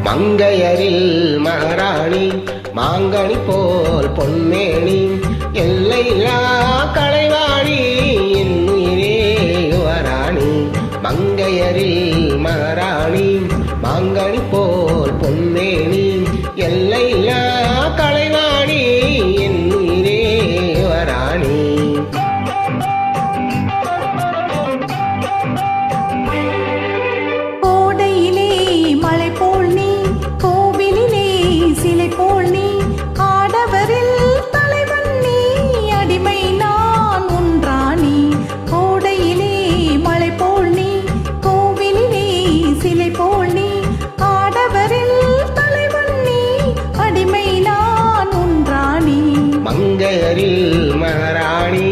மங்கையரில் மகாராணி மாங்கனி போல் பொன்மேனி எல்லையில்லா கலைவாணி என்னுயிரே யுவராணி. மங்கையரில் மகாராணி மாங்கனி போல் பொன்மேனி எல்லையில்லா கலைவாணி என்னுயிரே யுவராணி. கோடையிலே மலை போல் நீ, கோவிலிலே சிலை போல் நீ, ஆடவரில் தலைவன் நீ, அடிமை நான் ஒன்றானி. கோடையிலே மலை போல் நீ, கோவிலிலே சிலை போல் நீ, ஆடவரில் தலைவன் நீ, அடிமை நான் ஒன்றானி. மங்கையரில் மகாராணி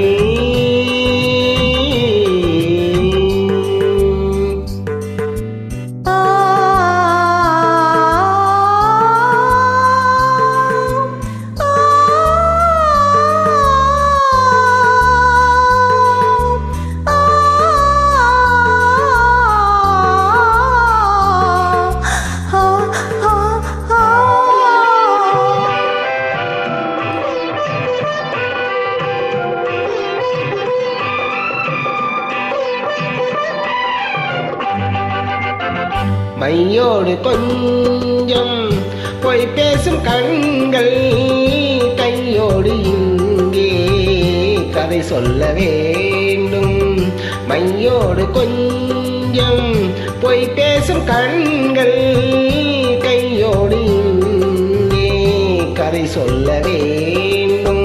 மையோடு கொஞ்சம் பொய் பேசும் கண்கள், கையோடு இங்கே கதை சொல்ல வேண்டும். மையோடு கொஞ்சம் பொய் பேசும் கண்கள், கையோடு இங்கே கதை சொல்ல வேண்டும்.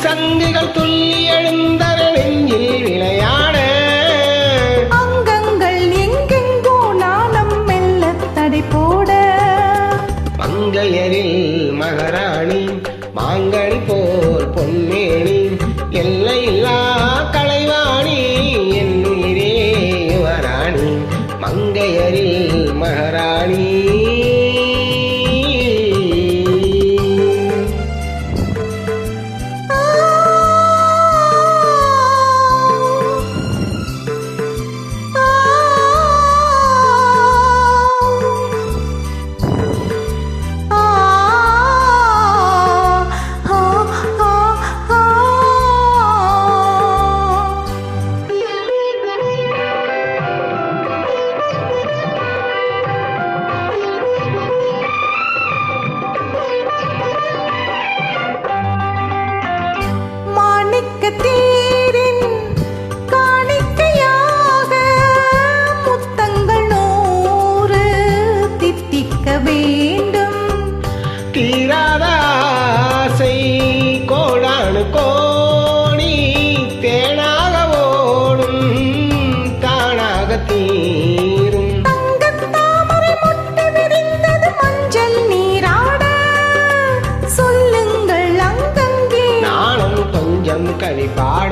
சங்குகள் துள்ளி எழுந்தன நெஞ்சில் விளையாட, அங்கங்கள் எங்கெங்கோ நாணம் மெல்ல தடை போட. மங்கையரில் மகாராணி மாங்கனி போல் பொன்மேனி எல்லையில்லா கலைவாணி என்னுயிரே யுவராணி. மங்கையரில் மகாராணி தேரின் காணிக்கையாக முத்தங்கள் 100 தித்திக்க வேண்டும். தீராத ஆசை கோடானு கோணி தேனாக ஓடும் தானாக தீரும். தங்கத்தாமரை மொட்டு விரிந்தது மஞ்சள் நீராட, சொல்லுங்கள் அங்கங்கே நானும் கொஞ்சம் கழிப்பாட.